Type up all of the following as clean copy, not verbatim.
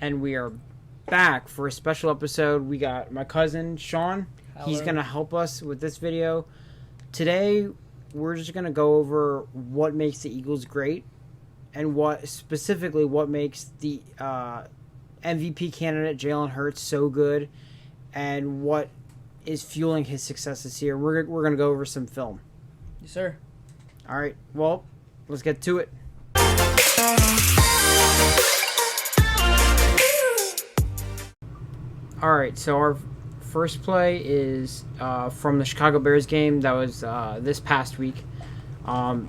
and we are back for a special episode. We got my cousin Shawn. Hello. He's gonna help us with this video. Today we're just gonna go over what makes the Eagles great and what makes the MVP candidate Jalen Hurts so good and what is fueling his success this year. We're gonna go over some film. Yes, sir. All right, well, let's get to it. All right, so our first play is from the Chicago Bears game that was this past week.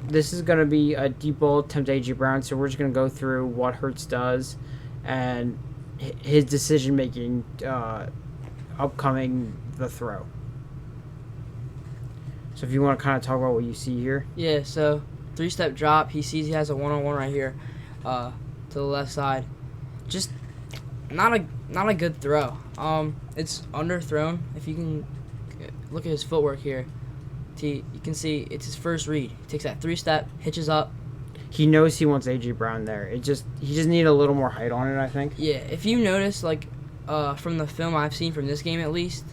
This is going to be a deep ball attempt to A.J. Brown, so we're just going to go through what Hurts does and his decision-making upcoming the throw. So if you want to kind of talk about what you see here. Yeah, so three-step drop. He sees he has a one-on-one right here to the left side. Just not a good throw. It's underthrown. If you can look at his footwork here, you can see it's his first read. He takes that three-step, hitches up. He knows he wants A.J. Brown there. He just needed a little more height on it, I think. Yeah, if you notice, like from the film I've seen from this game at least,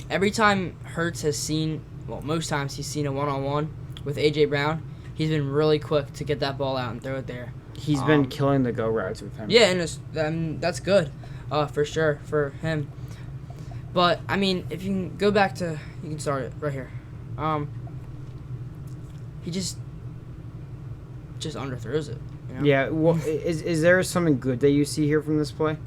every time Hurts has seen, well, most times he's seen a one-on-one with A.J. Brown, he's been really quick to get that ball out and throw it there. He's been killing the go routes with him. Yeah, and that's good, for sure, for him. But, I mean, if you can go back to, you can start it right here. He just underthrows it. You know? Yeah, well, is there something good that you see here from this play?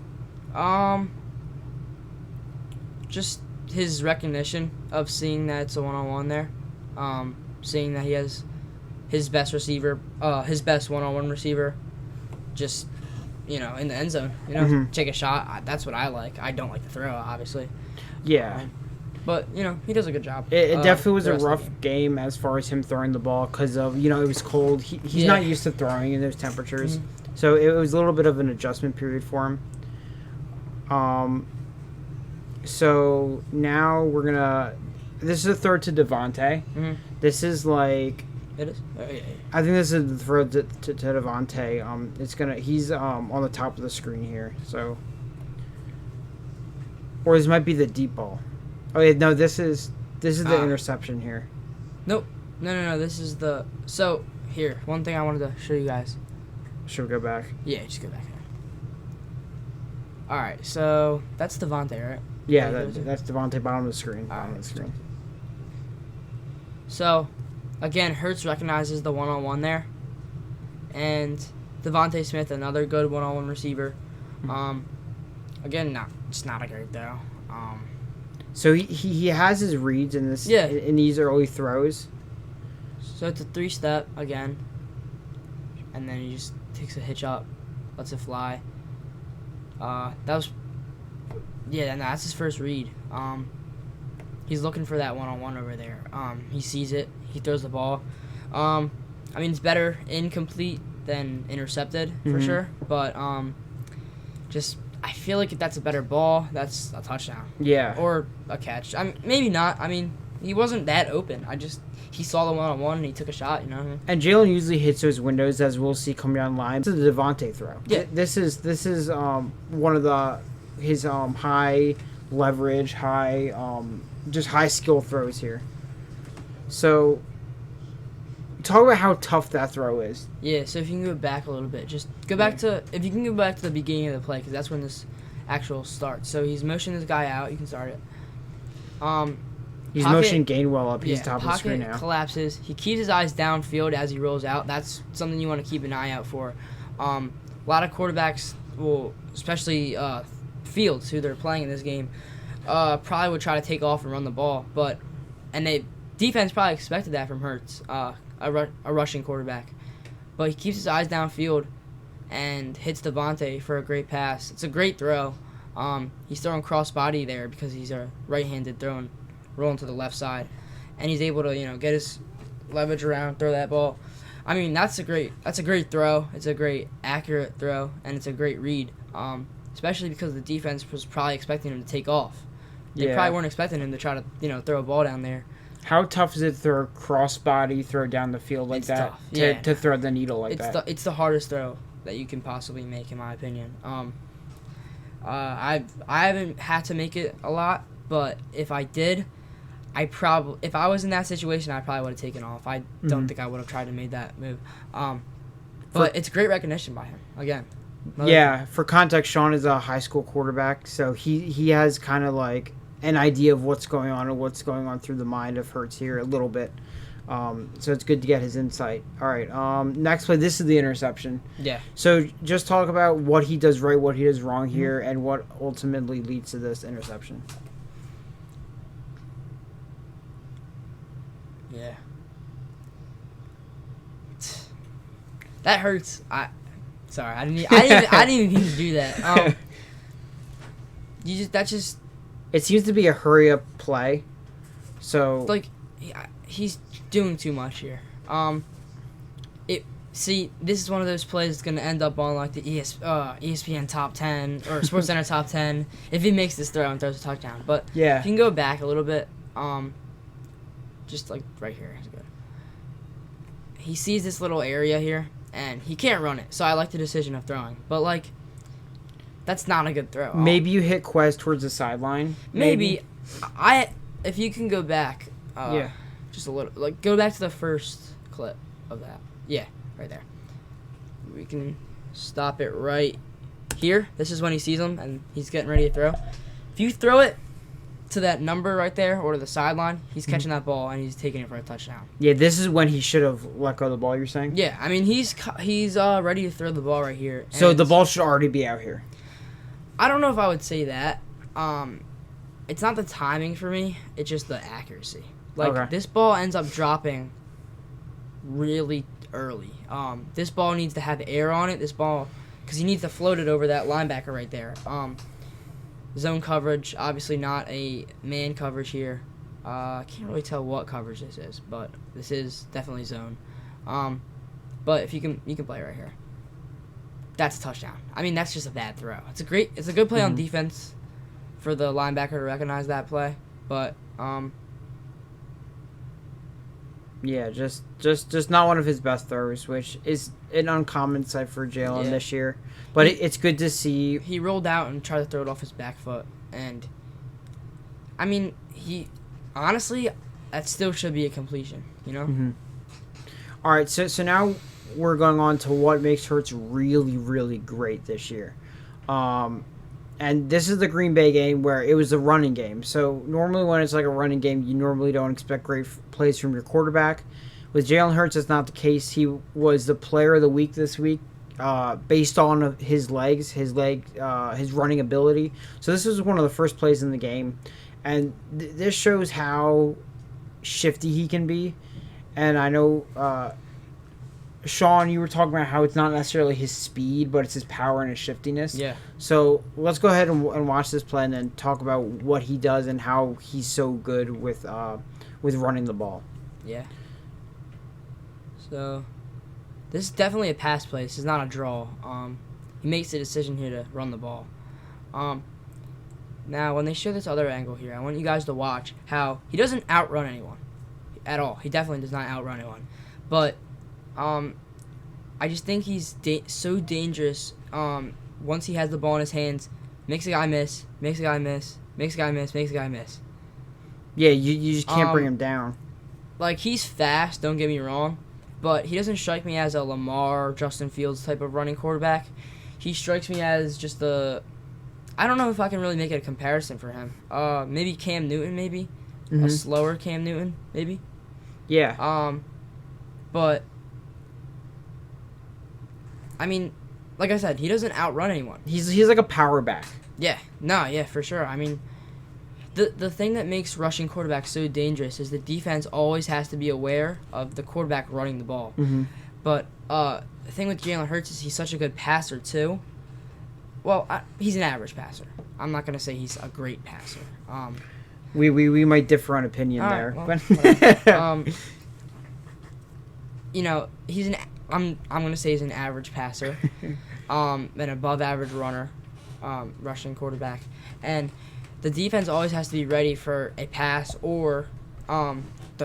Just his recognition of seeing that it's a one-on-one there. Seeing that he has his best receiver, his best one-on-one receiver, just, in the end zone. Take a shot. That's what I like. I don't like the throw, obviously. Yeah. But, he does a good job. It definitely was a rough game as far as him throwing the ball because of, it was cold. He's not used to throwing in those temperatures. Mm-hmm. So it was a little bit of an adjustment period for him. So now we're going to... This is a throw to Devontae. Mm-hmm. This is like... It is? Oh, yeah. I think this is the throw to Devontae. He's on the top of the screen here. So... Or this might be the deep ball. Oh yeah, no, this is the interception here. Nope. No. This is the... So, here, one thing I wanted to show you guys. Should we go back? Yeah, just go back here. Alright, so that's Devontae, right? Yeah, that's Devontae, bottom of the screen. So, again, Hurts recognizes the one-on-one there. And Devontae Smith, another good one-on-one receiver. Again, it's not a great throw. So he has his reads in this in these early throws. So it's a three-step again, and then he just takes a hitch up, lets it fly. That's his first read. He's looking for that one-on-one over there. He sees it. He throws the ball. It's better incomplete than intercepted for sure, but I feel like if that's a better ball, that's a touchdown. Yeah. Or a catch. Maybe not. He wasn't that open. He saw the one-on-one and he took a shot, And Jalen usually hits those windows, as we'll see coming down the line. This is the Devontae throw. Yeah. This is one of his high leverage, high skill throws here. So talk about how tough that throw is. Yeah, so if you can go back a little bit, just go back to the beginning of the play, because that's when this actual starts. So he's motioning this guy out. You can start it. He's motioning Gainwell up. He's top of the screen now. Pocket collapses. He keeps his eyes downfield as he rolls out. That's something you want to keep an eye out for. A lot of quarterbacks, especially Fields, who they're playing in this game, probably would try to take off and run the ball. Defense probably expected that from Hurts. A rushing quarterback. But he keeps his eyes downfield and hits Devontae for a great pass. It's a great throw. He's throwing cross-body there because he's a right-handed rolling to the left side. And he's able to, get his leverage around, throw that ball. That's a great throw. It's a great accurate throw, and it's a great read. Especially because the defense was probably expecting him to take off. They probably weren't expecting him to try to, throw a ball down there. How tough is it to throw a crossbody throw down the field like that? Tough. Yeah. To throw the needle like that? It's the hardest throw that you can possibly make, in my opinion. I haven't had to make it a lot, but if I did, if I was in that situation, I probably would have taken off. I don't think I would have tried to make that move. But it's great recognition by him. Again. Yeah, for context, Shawn is a high school quarterback, so he has kind of like an idea of what's going on or what's going on through the mind of Hurts here a little bit. So it's good to get his insight. All right, next play. This is the interception. Yeah. So just talk about what he does right, what he does wrong here, and what ultimately leads to this interception. Yeah. That hurts. Sorry, I didn't even mean to do that. It seems to be a hurry up play. So like he's doing too much here. This is one of those plays that's gonna end up on like the ESPN top 10 or SportsCenter top 10 if he makes this throw and throws a touchdown. But yeah, if you can go back a little bit, just like right here is good. He sees this little area here and he can't run it, so I like the decision of throwing. But like, that's not a good throw. Maybe you hit Quez towards the sideline. Maybe. If you can go back, just a little, like go back to the first clip of that. Yeah, right there. We can stop it right here. This is when he sees him and he's getting ready to throw. If you throw it to that number right there or to the sideline, he's catching that ball and he's taking it for a touchdown. Yeah, this is when he should have let go of the ball, you're saying? Yeah, I mean he's ready to throw the ball right here. So the ball should already be out here. I don't know if I would say that. It's not the timing for me. It's just the accuracy. Like, This ball ends up dropping really early. This ball needs to have air on it. Because he needs to float it over that linebacker right there. Zone coverage, obviously not a man coverage here. I can't really tell what coverage this is, but this is definitely zone. But if you can play right here. That's a touchdown. I mean, that's just a bad throw. It's a good play on defense for the linebacker to recognize that play. But yeah, just not one of his best throws, which is an uncommon sight for Jalen this year. But it's good to see. He rolled out and tried to throw it off his back foot, and I mean, honestly, that still should be a completion, you know? Mm-hmm. All right, so now we're going on to what makes Hurts really, really great this year. And this is the Green Bay game where it was a running game. So normally when it's like a running game, you normally don't expect great plays from your quarterback. With Jalen Hurts, that's not the case. He was the player of the week this week based on his legs, his running ability. So this was one of the first plays in the game. And this shows how shifty he can be. And I know, Shawn, you were talking about how it's not necessarily his speed, but it's his power and his shiftiness. Yeah. So let's go ahead and watch this play and then talk about what he does and how he's so good with running the ball. Yeah. So this is definitely a pass play. This is not a draw. He makes the decision here to run the ball. Now, when they show this other angle here, I want you guys to watch how he doesn't outrun anyone at all. He definitely does not outrun anyone. But I just think he's so dangerous. Once he has the ball in his hands, makes a guy miss, makes a guy miss, makes a guy miss, makes a guy miss. Yeah, you just can't bring him down. Like, he's fast, don't get me wrong, but he doesn't strike me as a Lamar, Justin Fields type of running quarterback. He strikes me as just I don't know if I can really make it a comparison for him. Maybe Cam Newton, maybe. Mm-hmm. A slower Cam Newton, maybe. Yeah. But I mean, like I said, he doesn't outrun anyone. He's like a power back. Yeah. No, yeah, for sure. I mean, the thing that makes rushing quarterbacks so dangerous is the defense always has to be aware of the quarterback running the ball. Mm-hmm. But the thing with Jalen Hurts is he's such a good passer, too. Well, he's an average passer. I'm not going to say he's a great passer. We might differ on opinion there. Right, well, you know, I'm going to say he's an average passer, an above average runner, rushing quarterback. And the defense always has to be ready for a pass or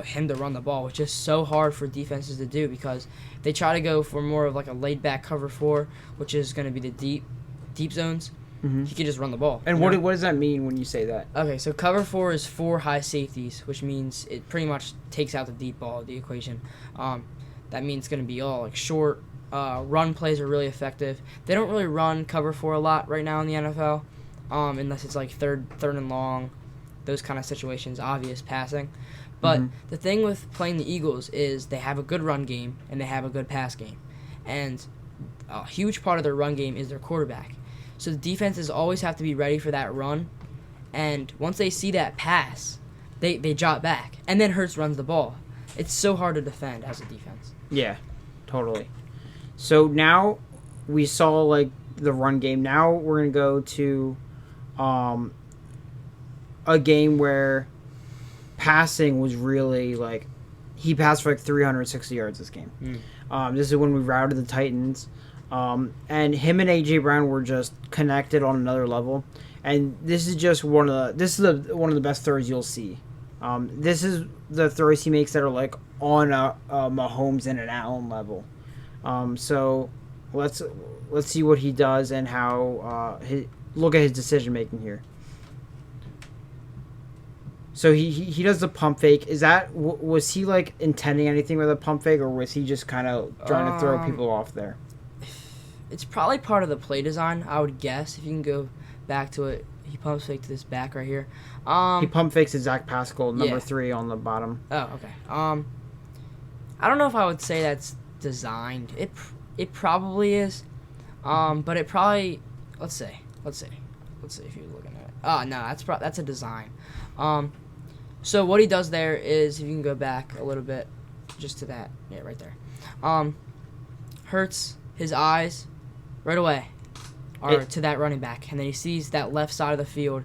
him to run the ball, which is so hard for defenses to do because they try to go for more of like a laid back cover 4, which is going to be the deep zones. Mm-hmm. He can just run the ball. And what does that mean when you say that? Okay, so cover 4 is 4 high safeties, which means it pretty much takes out the deep ball of the equation. That means it's going to be all like short. Run plays are really effective. They don't really run cover 4 a lot right now in the NFL, unless it's like third and long, those kind of situations, obvious passing. But the thing with playing the Eagles is they have a good run game and they have a good pass game. And a huge part of their run game is their quarterback. So the defenses always have to be ready for that run. And once they see that pass, they drop back. And then Hurts runs the ball. It's so hard to defend as a defense. Yeah, totally. So now we saw like the run game. Now we're going to go to a game where passing was really like he passed for like 360 yards this game. This is when we routed the Titans. And him and A.J. Brown were just connected on another level. And this is just one of the best throws you'll see. This is the throws he makes that are like on a Mahomes and an Allen level. So let's see what he does and how look at his decision making here. So he does the pump fake. Is that was he like intending anything with a pump fake, or was he just kind of trying to throw people off there? It's probably part of the play design, I would guess. If you can go back to it, he pump faked this back right here. He pump fakes to Zach Pascal, number 3 on the bottom. Oh, okay. I don't know if I would say that's designed. It probably is, but it probably let's see if you're looking at it. Oh no, that's a design. So what he does there is, if you can go back a little bit, just to that, yeah, right there. Hurts his eyes right away are to that running back, and then he sees that left side of the field.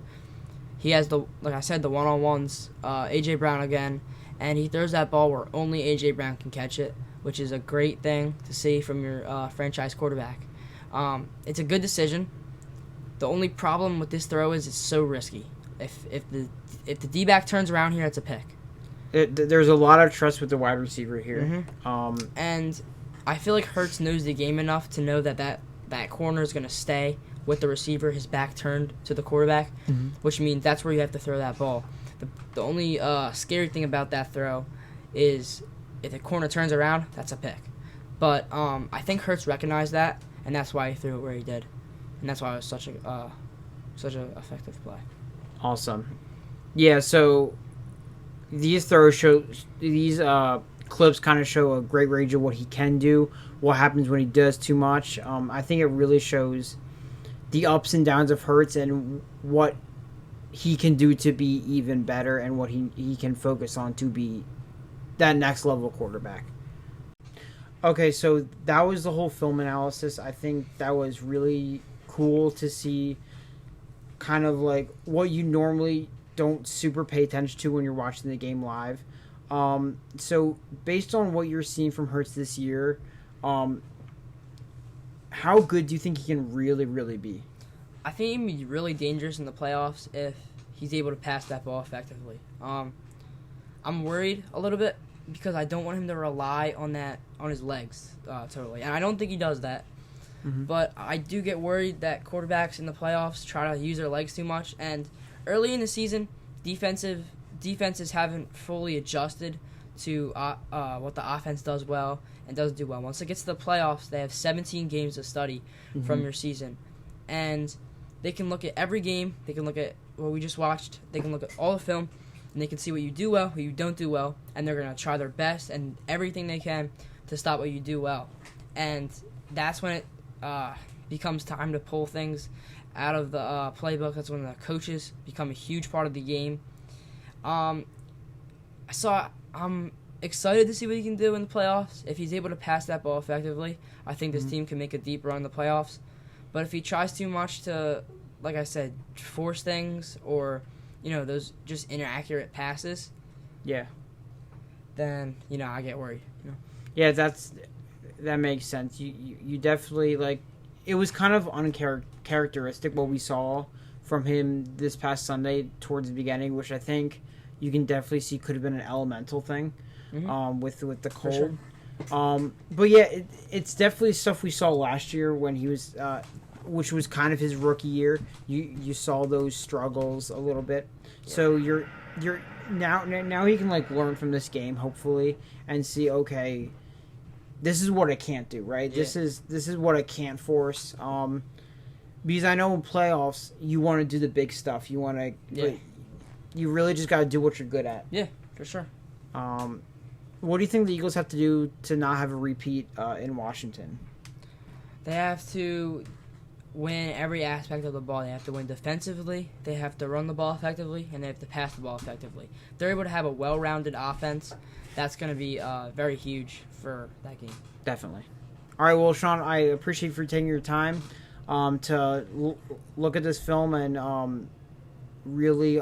He has like I said, the one-on-ones, A.J. Brown again, and he throws that ball where only A.J. Brown can catch it, which is a great thing to see from your franchise quarterback. It's a good decision. The only problem with this throw is it's so risky. If the D-back turns around here, it's a pick. There's a lot of trust with the wide receiver here. And I feel like Hurts knows the game enough to know that corner is going to stay with the receiver, his back turned to the quarterback, which means that's where you have to throw that ball. The only scary thing about that throw is if the corner turns around, that's a pick. But I think Hurts recognized that, and that's why he threw it where he did. And that's why it was such a effective play. Awesome. Yeah, so these clips kind of show a great range of what he can do, what happens when he does too much. I think it really shows the ups and downs of Hurts and what he can do to be even better and what he can focus on to be that next level quarterback. Okay, so that was the whole film analysis. I think that was really cool to see kind of like what you normally don't super pay attention to when you're watching the game live. So based on what you're seeing from Hurts this year, how good do you think he can really, really be? I think he can be really dangerous in the playoffs if he's able to pass that ball effectively. I'm worried a little bit because I don't want him to rely on his legs totally, and I don't think he does that. But I do get worried that quarterbacks in the playoffs try to use their legs too much, and early in the season, defenses haven't fully adjusted to what the offense does well and doesn't do well. Once it gets to the playoffs, they have 17 games to study from your season, and they can look at every game. They can look at what we just watched. They can look at all the film, and they can see what you do well, what you don't do well, and they're going to try their best and everything they can to stop what you do well. And that's when it becomes time to pull things out of the playbook. That's when the coaches become a huge part of the game. I'm excited to see what he can do in the playoffs. If he's able to pass that ball effectively, I think this team can make a deep run in the playoffs. But if he tries too much to, like I said, force things or, those just inaccurate passes, then, I get worried. Yeah, that makes sense. You definitely, like, it was kind of uncharacteristic what we saw from him this past Sunday towards the beginning, which I think you can definitely see could have been an elemental thing, with the cold. Sure. But yeah, it's definitely stuff we saw last year when he was, which was kind of his rookie year. You saw those struggles a little bit. Yeah. So you're now he can like learn from this game hopefully and see, okay, this is what I can't do, right? Yeah. This is what I can't force. Because I know in playoffs you want to do the big stuff. You want to, you really just got to do what you're good at. Yeah, for sure. What do you think the Eagles have to do to not have a repeat in Washington? They have to win every aspect of the ball. They have to win defensively, they have to run the ball effectively, and they have to pass the ball effectively. If they're able to have a well-rounded offense, that's going to be very huge for that game. Definitely. All right, well, Shawn, I appreciate you for taking your time to look at this film and really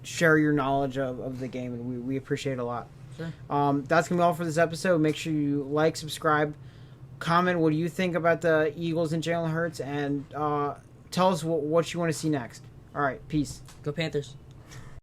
share your knowledge of the game, and we appreciate it a lot. Sure. That's going to be all for this episode. Make sure you like, subscribe, comment what do you think about the Eagles and Jalen Hurts, and tell us what you want to see next. All right, peace. Go Panthers.